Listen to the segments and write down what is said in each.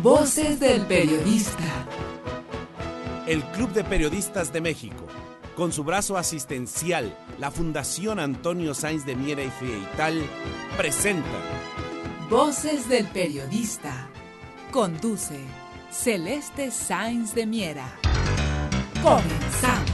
Voces del Periodista. El Club de Periodistas de México, con su brazo asistencial, la Fundación Antonio Sáenz de Miera y Feital, presenta Voces del Periodista. Conduce Celeste Sáenz de Miera. Comenzamos.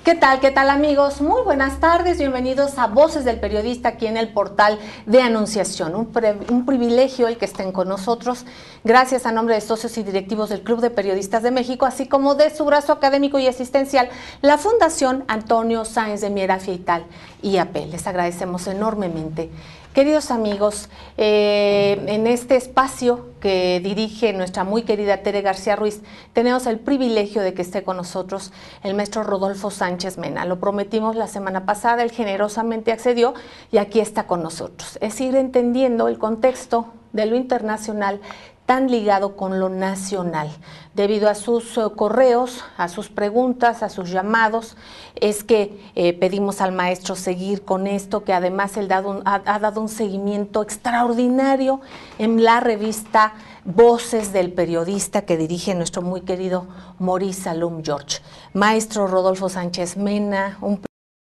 ¿Qué tal amigos? Muy buenas tardes, bienvenidos a Voces del Periodista aquí en el portal de Anunciación. Un privilegio el que estén con nosotros, gracias a nombre de socios y directivos del Club de Periodistas de México, así como de su brazo académico y asistencial, la Fundación Antonio Sáenz de Miera Feital IAP. Les agradecemos enormemente. Queridos amigos, en este espacio que dirige nuestra muy querida Tere García Ruiz, tenemos el privilegio de que esté con nosotros el maestro Rodolfo Sánchez Mena. Lo prometimos la semana pasada, él generosamente accedió y aquí está con nosotros. Es ir entendiendo el contexto de lo internacional tan ligado con lo nacional. Debido a sus correos, a sus preguntas, a sus llamados, es que pedimos al maestro seguir con esto, que además él ha dado un seguimiento extraordinario en la revista Voces del Periodista que dirige nuestro muy querido Maurice Salum George. Maestro Rodolfo Sánchez Mena, un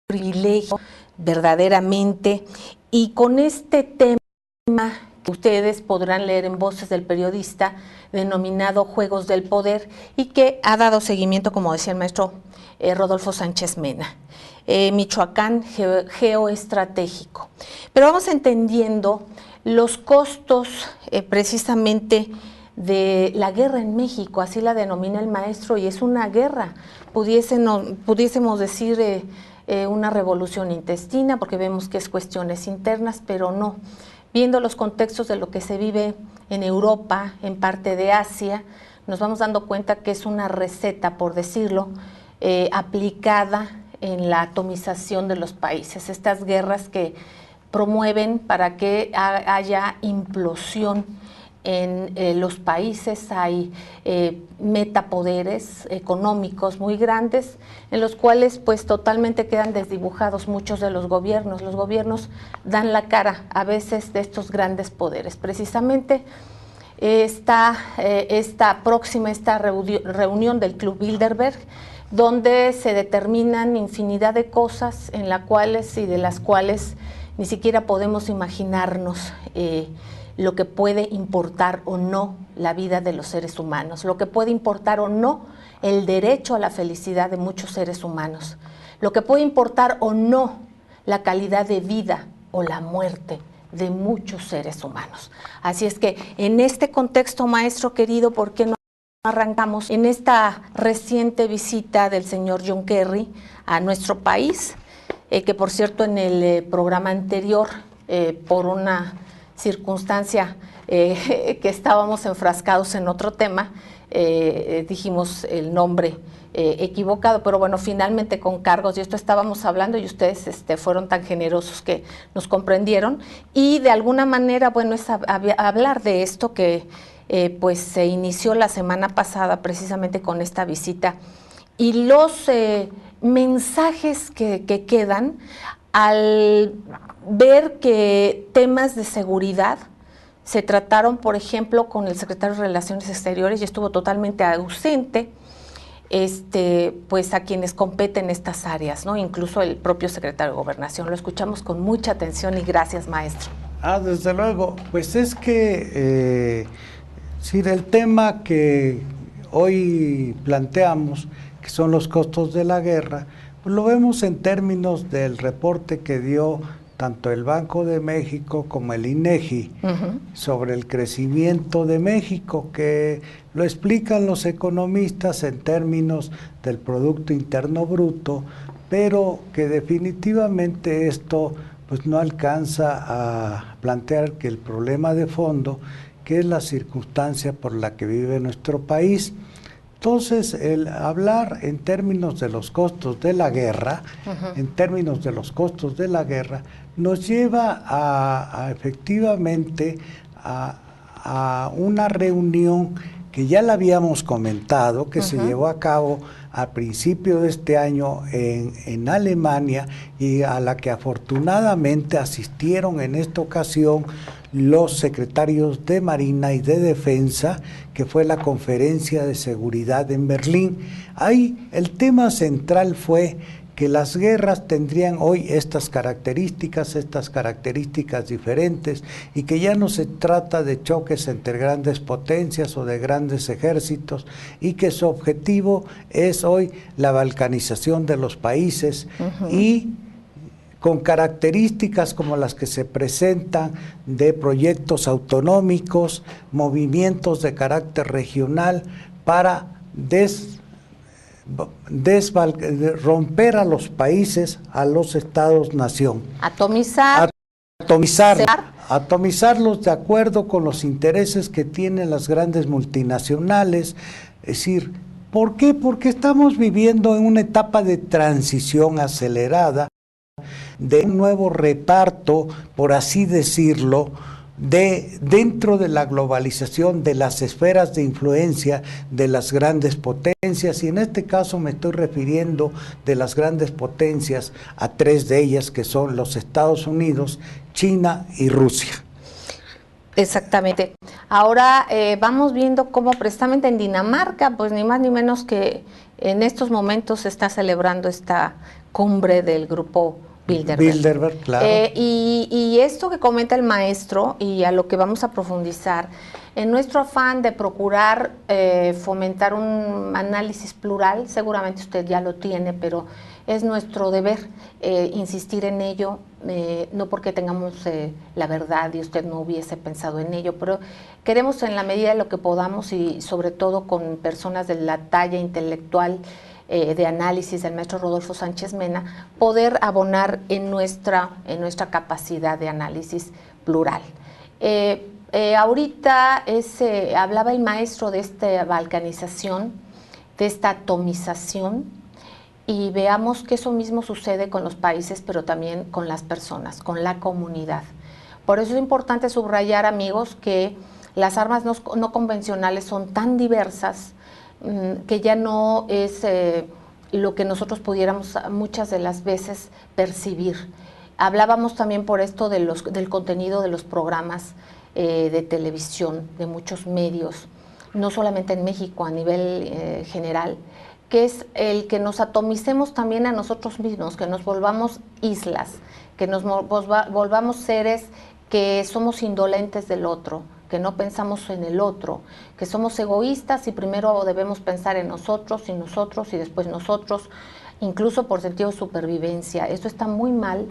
privilegio verdaderamente, y con este tema ustedes podrán leer en Voces del Periodista, denominado Juegos del Poder, y que ha dado seguimiento, como decía el maestro Rodolfo Sánchez Mena. Michoacán geoestratégico. Pero vamos entendiendo los costos precisamente de la guerra en México, así la denomina el maestro, y es una guerra, pudiésemos decir una revolución intestina, porque vemos que es cuestiones internas, pero no. Viendo los contextos de lo que se vive en Europa, en parte de Asia, nos vamos dando cuenta que es una receta, por decirlo, aplicada en la atomización de los países. Estas guerras que promueven para que haya implosión en los países, hay metapoderes económicos muy grandes, en los cuales pues totalmente quedan desdibujados muchos de los gobiernos. Los gobiernos dan la cara a veces de estos grandes poderes. Precisamente esta reunión del Club Bilderberg, donde se determinan infinidad de cosas en las cuales y de las cuales ni siquiera podemos imaginarnos lo que puede importar o no la vida de los seres humanos, lo que puede importar o no el derecho a la felicidad de muchos seres humanos, lo que puede importar o no la calidad de vida o la muerte de muchos seres humanos. Así es que en este contexto, maestro querido, ¿por qué no arrancamos en esta reciente visita del señor John Kerry a nuestro país, que por cierto en el programa anterior, por una circunstancia que estábamos enfrascados en otro tema, dijimos el nombre equivocado, pero bueno, finalmente con cargos, y esto estábamos hablando y ustedes fueron tan generosos que nos comprendieron, y de alguna manera, bueno, es hablar de esto que pues se inició la semana pasada precisamente con esta visita, y los mensajes que quedan al ver que temas de seguridad se trataron, por ejemplo, con el secretario de Relaciones Exteriores, y estuvo totalmente ausente, pues a quienes competen estas áreas, ¿no? Incluso el propio secretario de Gobernación. Lo escuchamos con mucha atención y gracias, maestro. Desde luego, pues es que sí, del tema que hoy planteamos, que son los costos de la guerra, pues lo vemos en términos del reporte que dio tanto el Banco de México como el INEGI sobre el crecimiento de México, que lo explican los economistas en términos del Producto Interno Bruto, pero que definitivamente esto pues no alcanza a plantear que el problema de fondo, que es la circunstancia por la que vive nuestro país. Entonces, el hablar en términos de los costos de la guerra, nos lleva a efectivamente a una reunión que ya la habíamos comentado, que se llevó a cabo a principio de este año en Alemania, y a la que afortunadamente asistieron en esta ocasión los secretarios de Marina y de Defensa, que fue la Conferencia de Seguridad en Berlín. Ahí el tema central fue que las guerras tendrían hoy estas características diferentes, y que ya no se trata de choques entre grandes potencias o de grandes ejércitos, y que su objetivo es hoy la balcanización de los países, y con características como las que se presentan de proyectos autonómicos, movimientos de carácter regional para romper a los países, a los estados-nación. Atomizarlos de acuerdo con los intereses que tienen las grandes multinacionales. Es decir, ¿por qué? Porque estamos viviendo en una etapa de transición acelerada, de un nuevo reparto, por así decirlo, dentro de la globalización de las esferas de influencia de las grandes potencias, y en este caso me estoy refiriendo de las grandes potencias a tres de ellas, que son los Estados Unidos, China y Rusia. Exactamente. Ahora vamos viendo cómo precisamente en Dinamarca, pues ni más ni menos que en estos momentos se está celebrando esta cumbre del grupo Bilderberg, claro. Y esto que comenta el maestro, y a lo que vamos a profundizar, en nuestro afán de procurar fomentar un análisis plural, seguramente usted ya lo tiene, pero es nuestro deber insistir en ello, no porque tengamos la verdad y usted no hubiese pensado en ello, pero queremos en la medida de lo que podamos, y sobre todo con personas de la talla intelectual de análisis del maestro Rodolfo Sánchez Mena, poder abonar en nuestra capacidad de análisis plural. Ahorita hablaba el maestro de esta balcanización, de esta atomización, y veamos que eso mismo sucede con los países, pero también con las personas, con la comunidad. Por eso es importante subrayar, amigos, que las armas no convencionales son tan diversas, que ya no es lo que nosotros pudiéramos muchas de las veces percibir. Hablábamos también por esto del contenido de los programas de televisión, de muchos medios, no solamente en México, a nivel general, que es el que nos atomicemos también a nosotros mismos, que nos volvamos islas, que nos volvamos seres que somos indolentes del otro, que no pensamos en el otro, que somos egoístas y primero debemos pensar en nosotros y después nosotros, incluso por sentido de supervivencia. Esto está muy mal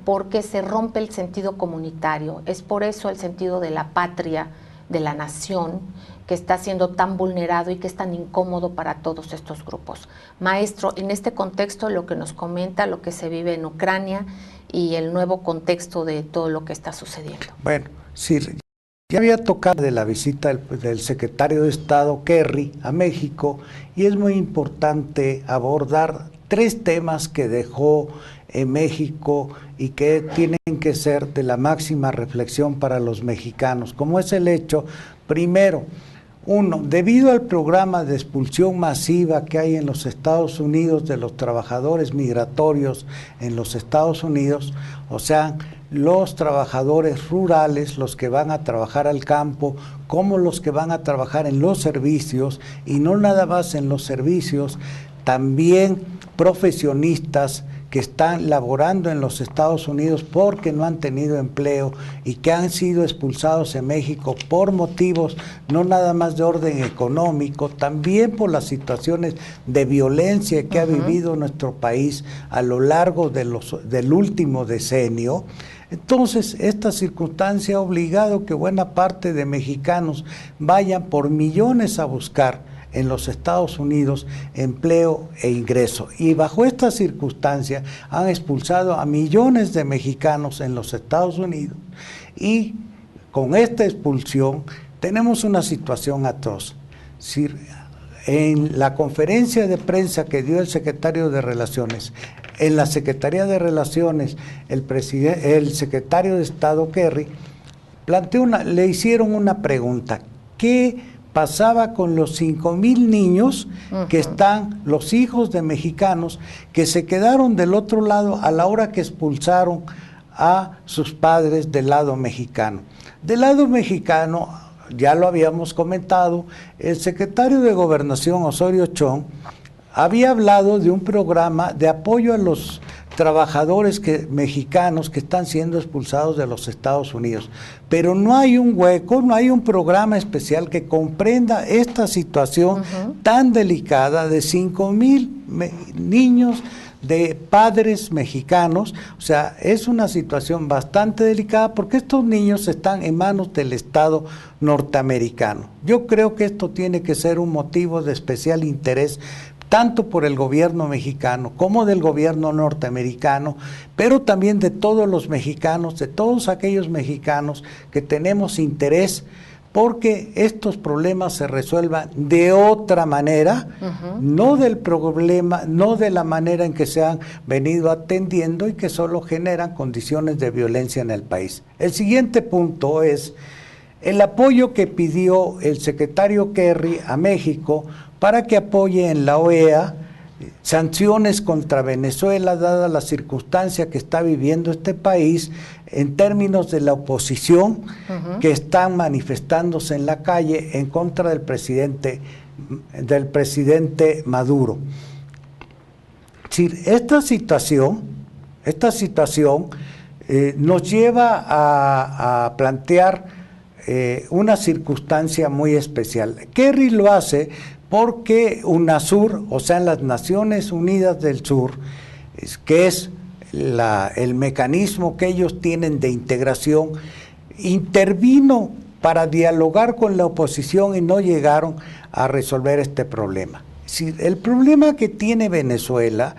porque se rompe el sentido comunitario. Es por eso el sentido de la patria, de la nación, que está siendo tan vulnerado y que es tan incómodo para todos estos grupos. Maestro, en este contexto, lo que nos comenta, lo que se vive en Ucrania y el nuevo contexto de todo lo que está sucediendo. Bueno, sí, ya había tocado de la visita del secretario de Estado Kerry a México, y es muy importante abordar tres temas que dejó en México y que tienen que ser de la máxima reflexión para los mexicanos, como es el hecho, primero, uno, debido al programa de expulsión masiva que hay en los Estados Unidos de los trabajadores migratorios en los Estados Unidos, o sea, los trabajadores rurales, los que van a trabajar al campo, como los que van a trabajar en los servicios, y no nada más en los servicios, también profesionistas que están laborando en los Estados Unidos porque no han tenido empleo y que han sido expulsados en México por motivos no nada más de orden económico, también por las situaciones de violencia que ha vivido nuestro país a lo largo del último decenio. Entonces, esta circunstancia ha obligado que buena parte de mexicanos vayan por millones a buscar en los Estados Unidos empleo e ingreso. Y bajo esta circunstancia han expulsado a millones de mexicanos en los Estados Unidos, y con esta expulsión tenemos una situación atroz. En la conferencia de prensa que dio el secretario de Relaciones, en la Secretaría de Relaciones, el secretario de Estado Kerry le hicieron una pregunta: ¿qué pasaba con los 5,000 niños que están, los hijos de mexicanos, que se quedaron del otro lado a la hora que expulsaron a sus padres del lado mexicano. Del lado mexicano, ya lo habíamos comentado, el secretario de Gobernación, Osorio Chong, había hablado de un programa de apoyo a los trabajadores mexicanos que están siendo expulsados de los Estados Unidos. Pero no hay un hueco, no hay un programa especial que comprenda esta situación tan delicada de 5,000 niños de padres mexicanos. O sea, es una situación bastante delicada porque estos niños están en manos del Estado norteamericano. Yo creo que esto tiene que ser un motivo de especial interés tanto por el gobierno mexicano como del gobierno norteamericano, pero también de todos los mexicanos, de todos aquellos mexicanos que tenemos interés porque estos problemas se resuelvan de otra manera, no del problema, no de la manera en que se han venido atendiendo y que solo generan condiciones de violencia en el país. El siguiente punto es el apoyo que pidió el secretario Kerry a México para que apoye en la OEA sanciones contra Venezuela, dada la circunstancia que está viviendo este país en términos de la oposición que están manifestándose en la calle en contra del presidente Maduro. Es decir, esta situación nos lleva a plantear una circunstancia muy especial. Kerry lo hace porque UNASUR, o sea, las Naciones Unidas del Sur, que es el mecanismo que ellos tienen de integración, intervino para dialogar con la oposición y no llegaron a resolver este problema. Si el problema que tiene Venezuela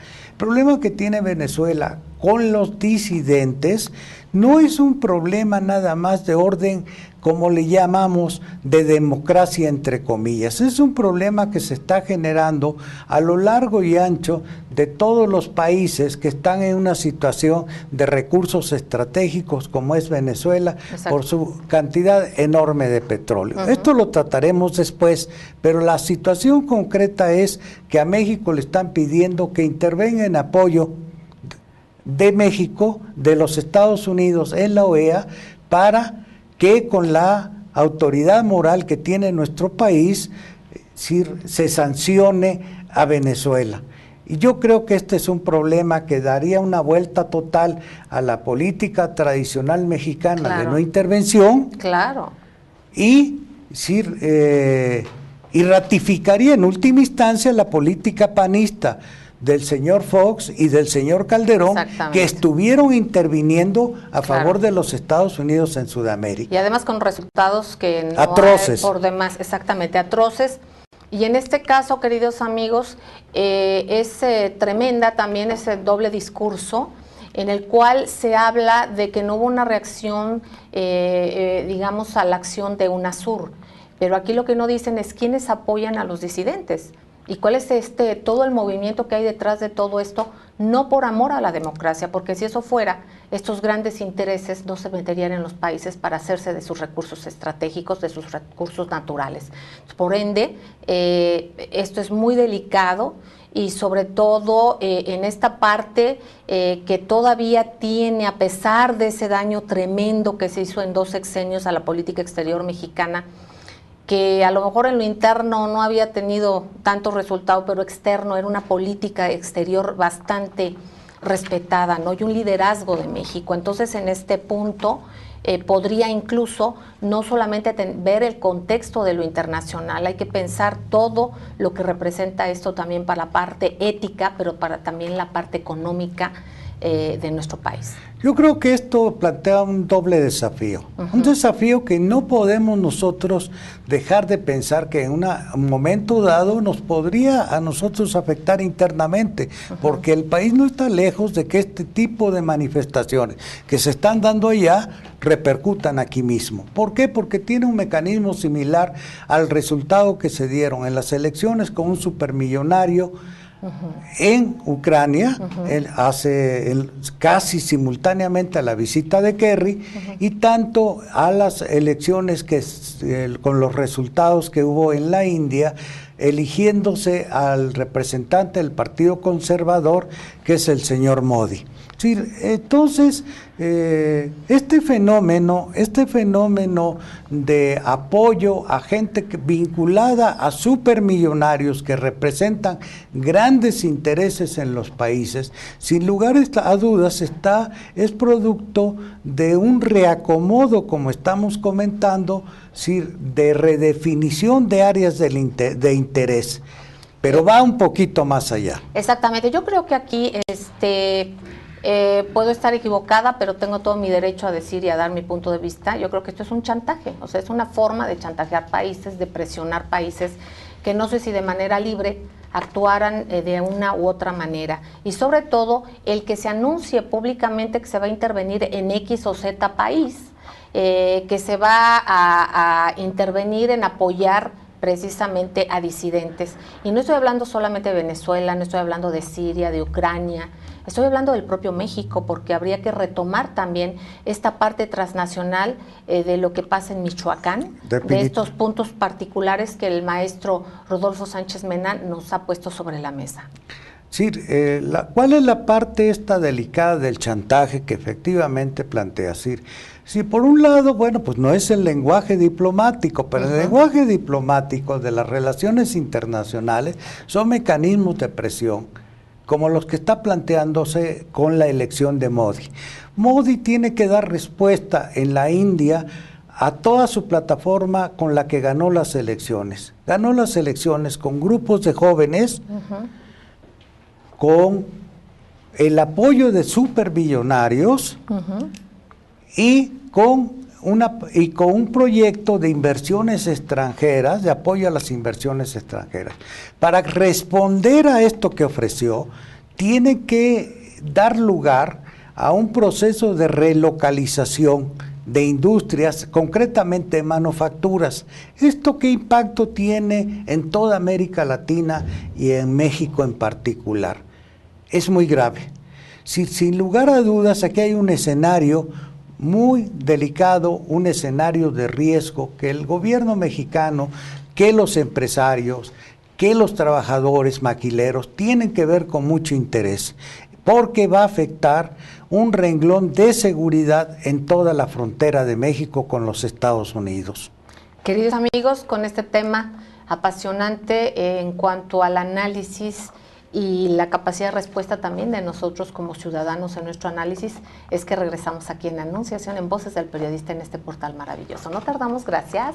con los disidentes no es un problema nada más de orden, como le llamamos, de democracia entre comillas. Es un problema que se está generando a lo largo y ancho de todos los países que están en una situación de recursos estratégicos como es Venezuela. Exacto. Por su cantidad enorme de petróleo. Esto lo trataremos después, pero la situación concreta es que a México le están pidiendo que intervenga en apoyo de México, de los Estados Unidos en la OEA, para que con la autoridad moral que tiene nuestro país se sancione a Venezuela. Y yo creo que este es un problema que daría una vuelta total a la política tradicional mexicana de no intervención. Claro. Y ratificaría en última instancia la política panista del señor Fox y del señor Calderón, que estuvieron interviniendo a favor de los Estados Unidos en Sudamérica. Y además con resultados que no atroces. Por demás, exactamente, atroces. Y en este caso, queridos amigos, es tremenda también ese doble discurso en el cual se habla de que no hubo una reacción, digamos, a la acción de UNASUR. Pero aquí lo que no dicen es quiénes apoyan a los disidentes. ¿Y cuál es todo el movimiento que hay detrás de todo esto? No por amor a la democracia, porque si eso fuera, estos grandes intereses no se meterían en los países para hacerse de sus recursos estratégicos, de sus recursos naturales. Por ende, esto es muy delicado y sobre todo en esta parte que todavía tiene, a pesar de ese daño tremendo que se hizo en 2 sexenios a la política exterior mexicana, que a lo mejor en lo interno no había tenido tanto resultado, pero externo era una política exterior bastante respetada, ¿no? Y un liderazgo de México. Entonces, en este punto podría incluso no solamente ver el contexto de lo internacional, hay que pensar todo lo que representa esto también para la parte ética, pero para también la parte económica de nuestro país. Yo creo que esto plantea un doble desafío, un desafío que no podemos nosotros dejar de pensar que en un momento dado nos podría a nosotros afectar internamente, porque el país no está lejos de que este tipo de manifestaciones que se están dando allá repercutan aquí mismo. ¿Por qué? Porque tiene un mecanismo similar al resultado que se dieron en las elecciones con un supermillonario en Ucrania, él hace casi simultáneamente a la visita de Kerry, y tanto a las elecciones con los resultados que hubo en la India, eligiéndose al representante del Partido Conservador, que es el señor Modi. Sí, entonces, este fenómeno de apoyo a gente vinculada a supermillonarios que representan grandes intereses en los países, sin lugar a dudas es producto de un reacomodo, como estamos comentando, sí, de redefinición de áreas de interés, pero va un poquito más allá. Exactamente, yo creo que aquí puedo estar equivocada, pero tengo todo mi derecho a decir y a dar mi punto de vista. Yo creo que esto es un chantaje, o sea, es una forma de chantajear países, de presionar países que no sé si de manera libre actuaran de una u otra manera. Y sobre todo, el que se anuncie públicamente que se va a intervenir en X o Z país, que se va a intervenir en apoyar precisamente a disidentes. Y no estoy hablando solamente de Venezuela, no estoy hablando de Siria, de Ucrania, estoy hablando del propio México, porque habría que retomar también esta parte transnacional de lo que pasa en Michoacán, de estos puntos particulares que el maestro Rodolfo Sánchez Mena nos ha puesto sobre la mesa. Sí, ¿cuál es la parte esta delicada del chantaje que efectivamente plantea Sir? Sí, por un lado, bueno, pues no es el lenguaje diplomático, pero el lenguaje diplomático de las relaciones internacionales son mecanismos de presión, como los que está planteándose con la elección de Modi. Modi tiene que dar respuesta en la India a toda su plataforma con la que ganó las elecciones. Ganó las elecciones con grupos de jóvenes, con el apoyo de superbillonarios y con un proyecto de inversiones extranjeras, de apoyo a las inversiones extranjeras. Para responder a esto que ofreció, tiene que dar lugar a un proceso de relocalización de industrias, concretamente manufacturas. ¿Esto qué impacto tiene en toda América Latina y en México en particular? Es muy grave. Sin lugar a dudas, aquí hay un escenario muy delicado, un escenario de riesgo que el gobierno mexicano, que los empresarios, que los trabajadores maquileros tienen que ver con mucho interés, porque va a afectar un renglón de seguridad en toda la frontera de México con los Estados Unidos. Queridos amigos, con este tema apasionante en cuanto al análisis y la capacidad de respuesta también de nosotros como ciudadanos en nuestro análisis, es que regresamos aquí en Anunciación, en Voces del Periodista, en este portal maravilloso. No tardamos, gracias.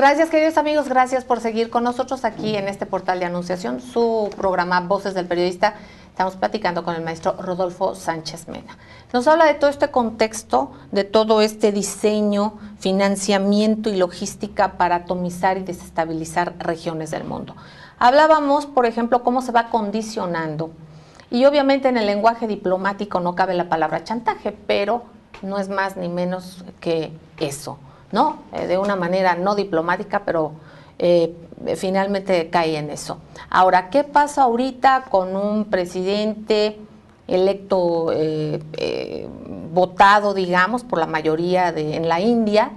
Gracias, queridos amigos, gracias por seguir con nosotros aquí en este portal de anunciación, su programa Voces del Periodista. Estamos platicando con el maestro Rodolfo Sánchez Mena. Nos habla de todo este contexto, de todo este diseño, financiamiento y logística para atomizar y desestabilizar regiones del mundo. Hablábamos, por ejemplo, cómo se va condicionando, y obviamente en el lenguaje diplomático no cabe la palabra chantaje, pero no es más ni menos que eso, ¿no? De una manera no diplomática, pero finalmente cae en eso. Ahora, ¿qué pasa ahorita con un presidente electo, votado, digamos, por la mayoría en la India,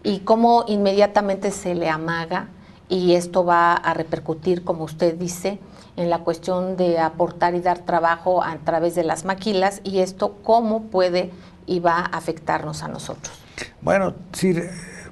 y cómo inmediatamente se le amaga, y esto va a repercutir, como usted dice, en la cuestión de aportar y dar trabajo a través de las maquilas, y esto cómo puede y va a afectarnos a nosotros? Bueno, sí,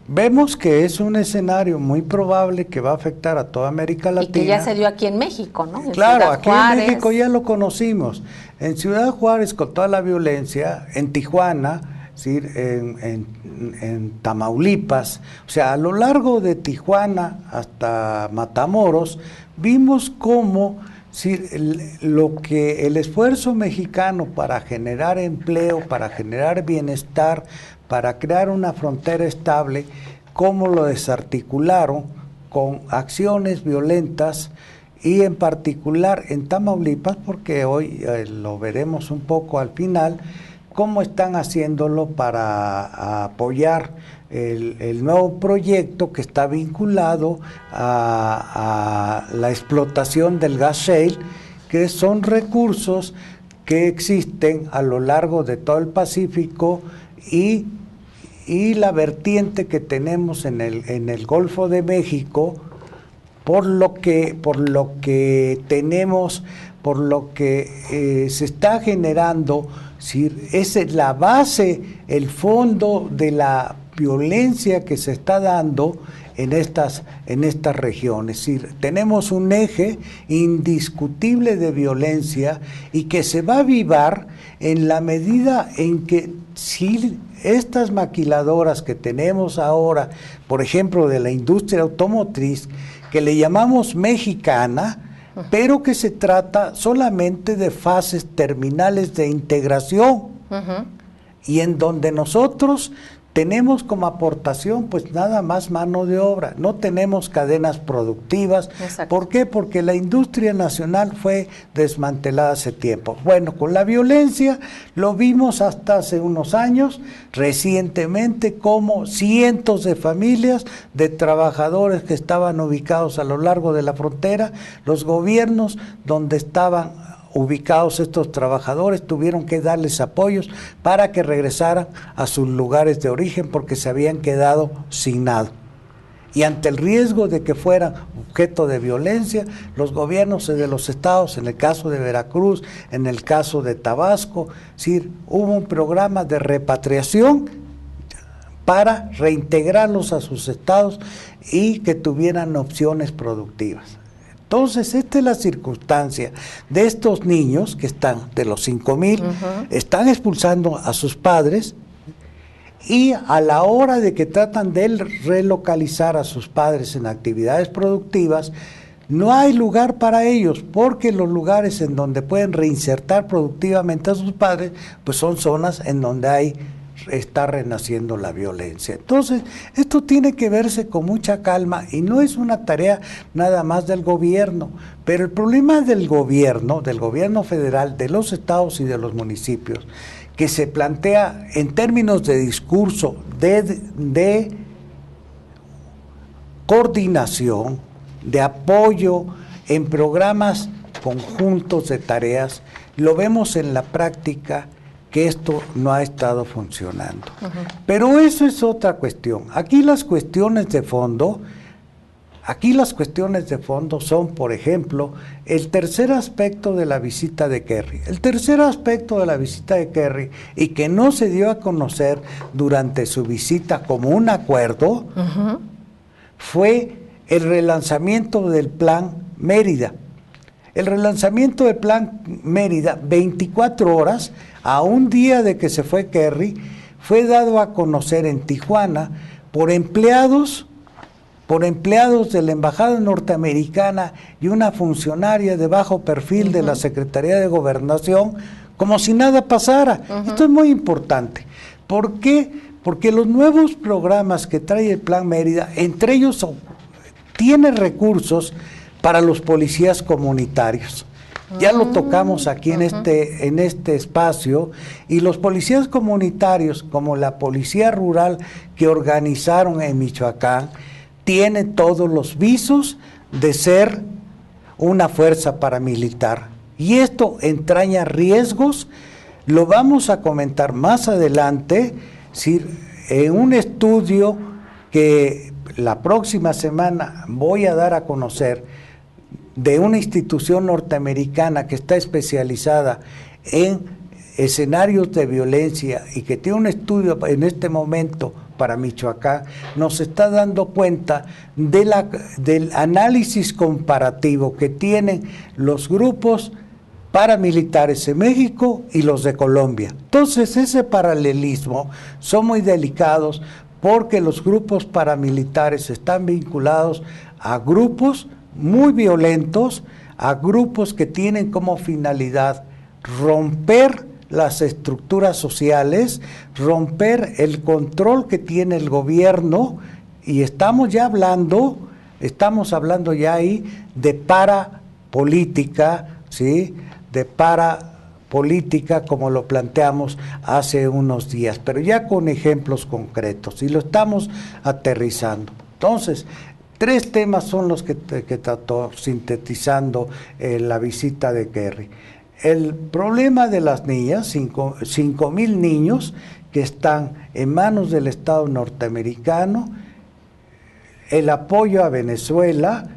vemos que es un escenario muy probable que va a afectar a toda América Latina. Y que ya se dio aquí en México, ¿no? Claro, aquí en México ya lo conocimos. En Ciudad Juárez, con toda la violencia, en Tijuana, ¿sí? en Tamaulipas, o sea, a lo largo de Tijuana hasta Matamoros, vimos cómo el esfuerzo mexicano para generar empleo, para generar bienestar, para crear una frontera estable, cómo lo desarticularon con acciones violentas, y en particular en Tamaulipas, porque hoy lo veremos un poco al final, cómo están haciéndolo para apoyar el nuevo proyecto que está vinculado a la explotación del gas shale, que son recursos que existen a lo largo de todo el Pacífico y la vertiente que tenemos en el Golfo de México, por lo que se está generando. Esa es la base, el fondo de la violencia que se está dando en estas regiones. Es decir, tenemos un eje indiscutible de violencia y que se va a avivar en la medida en que si estas maquiladoras que tenemos ahora, por ejemplo, de la industria automotriz, que le llamamos mexicana, pero que se trata solamente de fases terminales de integración, y en donde nosotros tenemos como aportación pues nada más mano de obra, no tenemos cadenas productivas. Exacto. ¿Por qué? Porque la industria nacional fue desmantelada hace tiempo. Bueno, con la violencia lo vimos hasta hace unos años, recientemente, como cientos de familias de trabajadores que estaban ubicados a lo largo de la frontera, los gobiernos donde estaban ubicados estos trabajadores tuvieron que darles apoyos para que regresaran a sus lugares de origen porque se habían quedado sin nada. Y ante el riesgo de que fueran objeto de violencia, los gobiernos de los estados, en el caso de Veracruz, en el caso de Tabasco, sí, hubo un programa de repatriación para reintegrarlos a sus estados y que tuvieran opciones productivas. Entonces, esta es la circunstancia de estos niños que están, de los 5,000, están expulsando a sus padres, y a la hora de que tratan de relocalizar a sus padres en actividades productivas, no hay lugar para ellos, porque los lugares en donde pueden reinsertar productivamente a sus padres, pues son zonas en donde está renaciendo la violencia. Entonces, esto tiene que verse con mucha calma y no es una tarea nada más del gobierno, pero el problema del gobierno federal, de los estados y de los municipios, que se plantea en términos de discurso, de coordinación, de apoyo en programas conjuntos de tareas, lo vemos en la práctica que esto no ha estado funcionando. Pero eso es otra cuestión. Aquí las cuestiones de fondo son, por ejemplo, el tercer aspecto de la visita de Kerry. El tercer aspecto de la visita de Kerry, y que no se dio a conocer durante su visita como un acuerdo, fue el relanzamiento del Plan Mérida. El relanzamiento del Plan Mérida, 24 horas, a un día de que se fue Kerry, fue dado a conocer en Tijuana por empleados por empleados de la Embajada Norteamericana y una funcionaria de bajo perfil de la Secretaría de Gobernación, como si nada pasara. Esto es muy importante. ¿Por qué? Porque los nuevos programas que trae el Plan Mérida, entre ellos tiene recursos para los policías comunitarios. Ya lo tocamos aquí en este espacio, y los policías comunitarios, como la policía rural que organizaron en Michoacán, tienen todos los visos de ser una fuerza paramilitar. Y esto entraña riesgos, lo vamos a comentar más adelante, en un estudio que la próxima semana voy a dar a conocer, de una institución norteamericana que está especializada en escenarios de violencia y que tiene un estudio en este momento para Michoacán, nos está dando cuenta del análisis comparativo que tienen los grupos paramilitares en México y los de Colombia. Entonces, ese paralelismo son muy delicados, porque los grupos paramilitares están vinculados a grupos muy violentos, a grupos que tienen como finalidad romper las estructuras sociales, romper el control que tiene el gobierno, y estamos hablando ya ahí de parapolítica, ¿sí? De parapolítica, como lo planteamos hace unos días, pero ya con ejemplos concretos, y lo estamos aterrizando. Entonces, 3 temas son los que trató, sintetizando la visita de Kerry. El problema de las niñas, 5,000 niños que están en manos del Estado norteamericano, el apoyo a Venezuela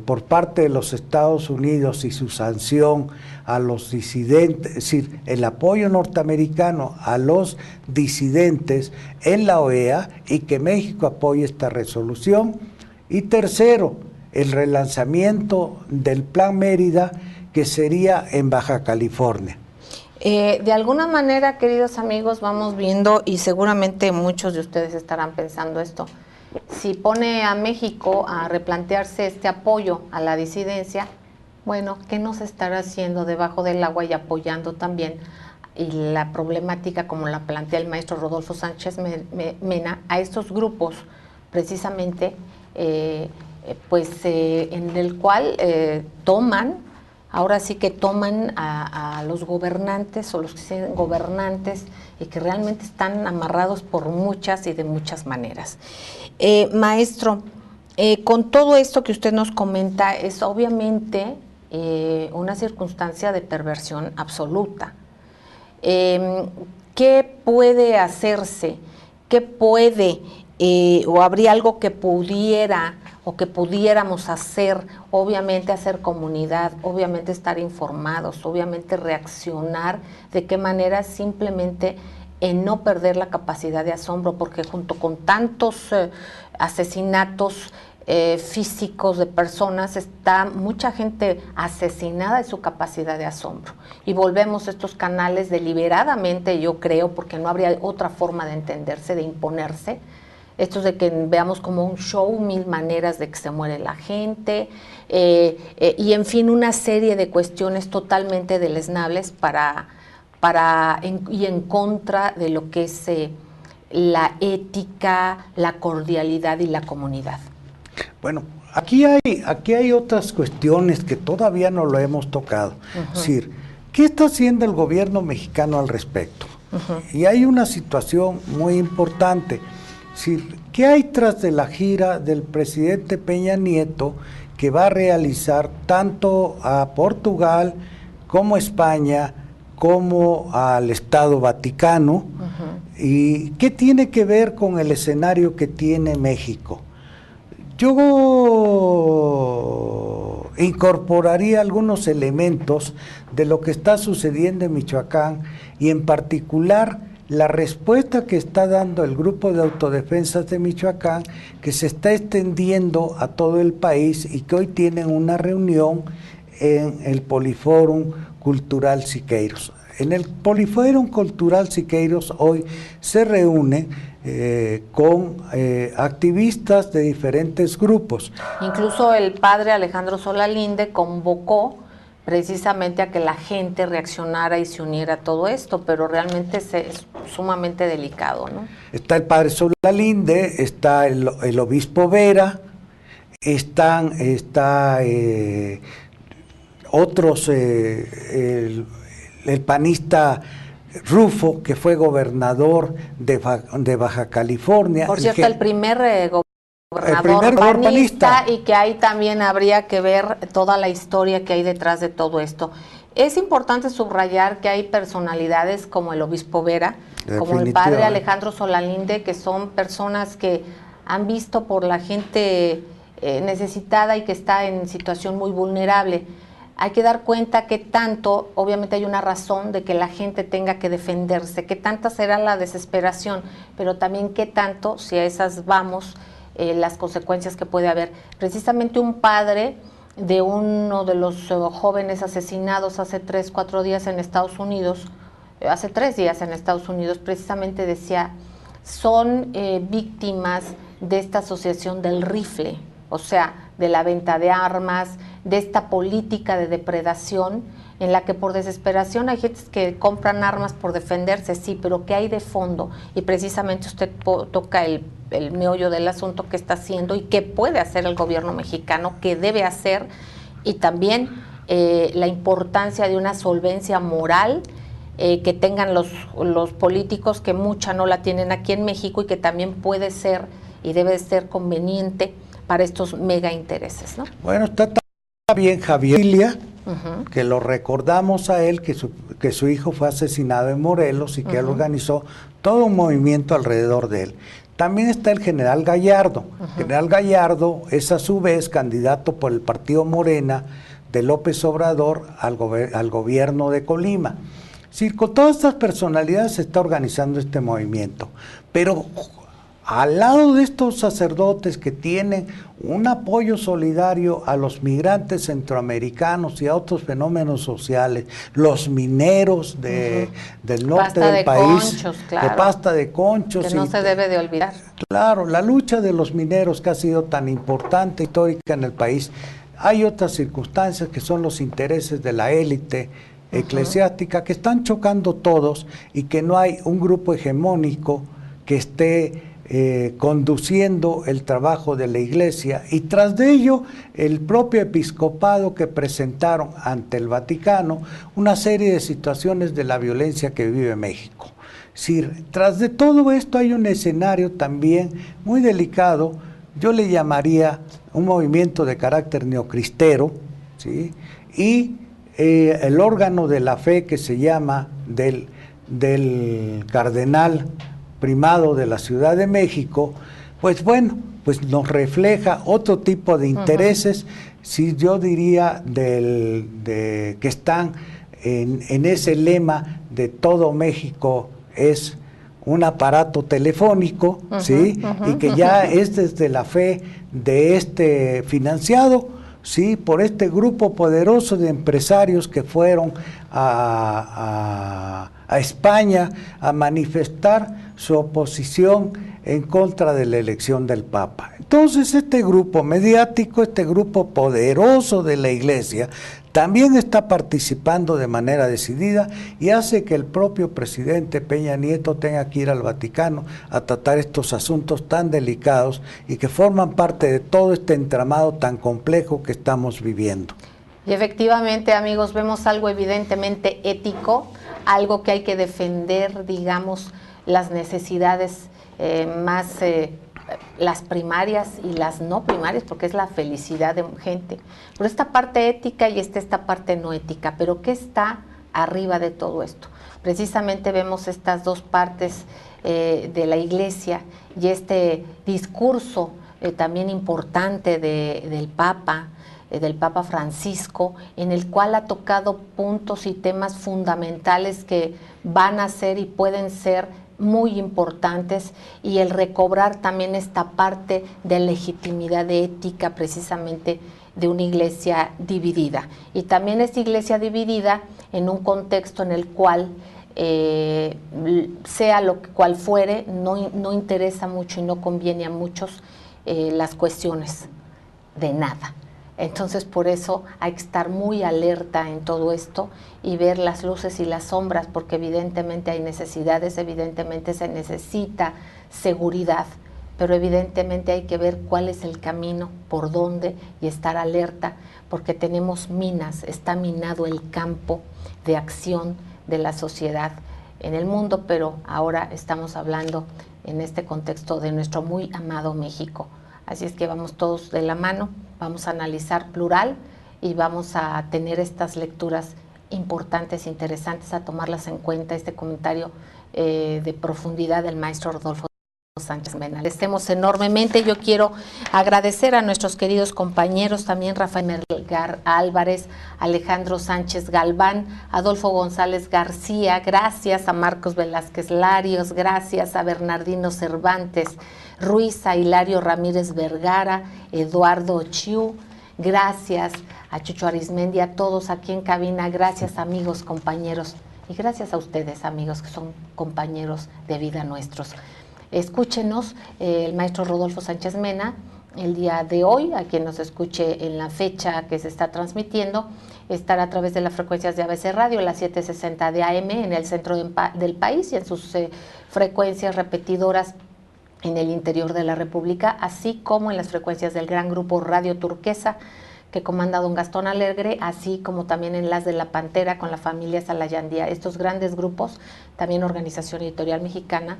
por parte de los Estados Unidos y su sanción a los disidentes, es decir, el apoyo norteamericano a los disidentes en la OEA, y que México apoye esta resolución. Y tercero, el relanzamiento del Plan Mérida, que sería en Baja California. De alguna manera, queridos amigos, vamos viendo, y seguramente muchos de ustedes estarán pensando esto, si pone a México a replantearse este apoyo a la disidencia, bueno, ¿qué nos estará haciendo debajo del agua y apoyando también y la problemática, como la plantea el maestro Rodolfo Sánchez Mena, a estos grupos precisamente, en el cual toman, ahora sí que toman a los gobernantes, o los que sean gobernantes, y que realmente están amarrados por muchas y de muchas maneras. Maestro, con todo esto que usted nos comenta, es obviamente una circunstancia de perversión absoluta. ¿Qué puede hacerse? ¿Qué puede, o habría algo que pudiera o que pudiéramos hacer? Obviamente hacer comunidad, obviamente estar informados, obviamente reaccionar, de qué manera, simplemente en no perder la capacidad de asombro, porque junto con tantos asesinatos físicos de personas, está mucha gente asesinada de su capacidad de asombro. Y volvemos a estos canales deliberadamente, yo creo, porque no habría otra forma de entenderse, de imponerse, estos de que veamos como un show, 1000 maneras de que se muere la gente, y en fin, una serie de cuestiones totalmente deleznables y en contra de lo que es la ética, la cordialidad y la comunidad. Bueno, aquí hay otras cuestiones que todavía no lo hemos tocado. Es decir, ¿qué está haciendo el gobierno mexicano al respecto? Y hay una situación muy importante. Es decir, ¿qué hay tras de la gira del presidente Peña Nieto, que va a realizar tanto a Portugal como a España, como al Estado Vaticano? ¿Y qué tiene que ver con el escenario que tiene México? Yo incorporaría algunos elementos de lo que está sucediendo en Michoacán, y en particular la respuesta que está dando el Grupo de Autodefensas de Michoacán, que se está extendiendo a todo el país y que hoy tienen una reunión en el Polifórum Cultural Siqueiros. En el Poliforum Cultural Siqueiros hoy se reúne con activistas de diferentes grupos. Incluso el padre Alejandro Solalinde convocó precisamente a que la gente reaccionara y se uniera a todo esto, pero realmente es sumamente delicado, ¿no? Está el padre Solalinde, está el obispo Vera, está otros, el panista Rufo, que fue gobernador de Baja California. Por cierto, el primer gobernador panista, y que ahí también habría que ver toda la historia que hay detrás de todo esto. Es importante subrayar que hay personalidades como el obispo Vera, como el padre Alejandro Solalinde, que son personas que han visto por la gente necesitada y que está en situación muy vulnerable. Hay que dar cuenta que tanto, obviamente hay una razón de que la gente tenga que defenderse, que tanta será la desesperación, pero también que tanto, si a esas vamos, las consecuencias que puede haber. Precisamente un padre de uno de los jóvenes asesinados hace 3-4 días en Estados Unidos, hace 3 días en Estados Unidos, precisamente decía, son víctimas de esta asociación del rifle, o sea, de la venta de armas, de esta política de depredación en la que por desesperación hay gente que compran armas por defenderse, sí, pero ¿qué hay de fondo? Y precisamente usted toca el meollo del asunto que está haciendo y qué puede hacer el gobierno mexicano, qué debe hacer, y también la importancia de una solvencia moral que tengan los políticos, que mucha no la tienen aquí en México y que también puede ser y debe ser conveniente para estos mega intereses, ¿no? Bueno, está bien Javier, que lo recordamos a él, que su hijo fue asesinado en Morelos y que él organizó todo un movimiento alrededor de él. También está el general Gallardo. General Gallardo es a su vez candidato por el partido Morena de López Obrador al gobierno de Colima. Sí, con todas estas personalidades se está organizando este movimiento, pero al lado de estos sacerdotes que tienen un apoyo solidario a los migrantes centroamericanos y a otros fenómenos sociales, los mineros del norte del país, conchos, claro, de pasta de conchos. Que no se debe de olvidar. Claro, la lucha de los mineros que ha sido tan importante histórica en el país. Hay otras circunstancias que son los intereses de la élite eclesiástica que están chocando todos y que no hay un grupo hegemónico que esté conduciendo el trabajo de la Iglesia, y tras de ello el propio episcopado que presentaron ante el Vaticano una serie de situaciones de la violencia que vive México. Sí, tras de todo esto hay un escenario también muy delicado, yo le llamaría un movimiento de carácter neocristero, ¿sí? Y el órgano de la fe que se llama del cardenal primado de la Ciudad de México, pues bueno, pues nos refleja otro tipo de intereses, sí, yo diría que están en ese lema de todo México es un aparato telefónico, ¿sí? Y que ya es desde la fe de este financiado, sí, por este grupo poderoso de empresarios que fueron a España a manifestar su oposición en contra de la elección del Papa. Entonces este grupo mediático, este grupo poderoso de la Iglesia, también está participando de manera decidida y hace que el propio presidente Peña Nieto tenga que ir al Vaticano a tratar estos asuntos tan delicados y que forman parte de todo este entramado tan complejo que estamos viviendo. Y efectivamente, amigos, vemos algo evidentemente ético, algo que hay que defender, digamos, las necesidades las primarias y las no primarias, porque es la felicidad de gente. Pero esta parte ética y esta parte no ética, pero ¿qué está arriba de todo esto? Precisamente vemos estas dos partes de la Iglesia y este discurso también importante del Papa Francisco, en el cual ha tocado puntos y temas fundamentales que van a ser y pueden ser muy importantes, y el recobrar también esta parte de legitimidad ética precisamente de una iglesia dividida. Y también esta iglesia dividida en un contexto en el cual, sea lo cual fuere, no interesa mucho y no conviene a muchos las cuestiones de nada. Entonces, por eso hay que estar muy alerta en todo esto y ver las luces y las sombras, porque evidentemente hay necesidades, evidentemente se necesita seguridad, pero evidentemente hay que ver cuál es el camino, por dónde, y estar alerta, porque tenemos minas, está minado el campo de acción de la sociedad en el mundo, pero ahora estamos hablando en este contexto de nuestro muy amado México. Así es que vamos todos de la mano, vamos a analizar plural y vamos a tener estas lecturas importantes, interesantes, a tomarlas en cuenta, este comentario de profundidad del maestro Rodolfo Sánchez Mena. Agradecemos enormemente. Yo quiero agradecer a nuestros queridos compañeros, también Rafael Melgar Álvarez, Alejandro Sánchez Galván, Adolfo González García, gracias a Marcos Velázquez Larios, gracias a Bernardino Cervantes Ruiz, a Hilario Ramírez Vergara, Eduardo Chiu, gracias a Chucho Arismendi, a todos aquí en cabina, gracias amigos, compañeros, y gracias a ustedes amigos que son compañeros de vida nuestros. Escúchenos, el maestro Rodolfo Sánchez Mena, el día de hoy, a quien nos escuche en la fecha que se está transmitiendo, estará a través de las frecuencias de ABC Radio, las 760 de AM en el centro del país y en sus frecuencias repetidoras en el interior de la República, así como en las frecuencias del gran grupo Radio Turquesa, que comanda don Gastón Alegre, así como también en las de La Pantera con la familia Salayandía. Estos grandes grupos, también Organización Editorial Mexicana,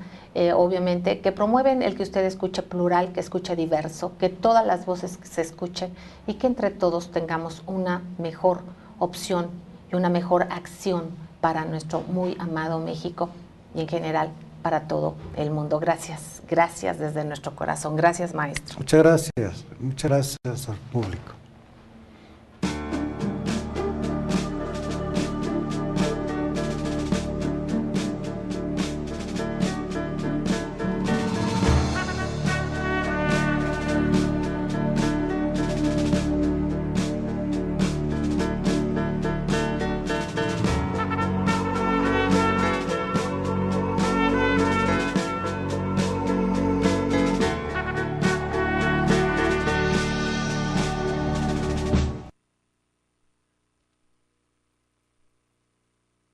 obviamente, que promueven el que usted escuche plural, que escuche diverso, que todas las voces se escuchen y que entre todos tengamos una mejor opción y una mejor acción para nuestro muy amado México y en general para todo el mundo. Gracias, gracias desde nuestro corazón. Gracias, maestro. Muchas gracias al público.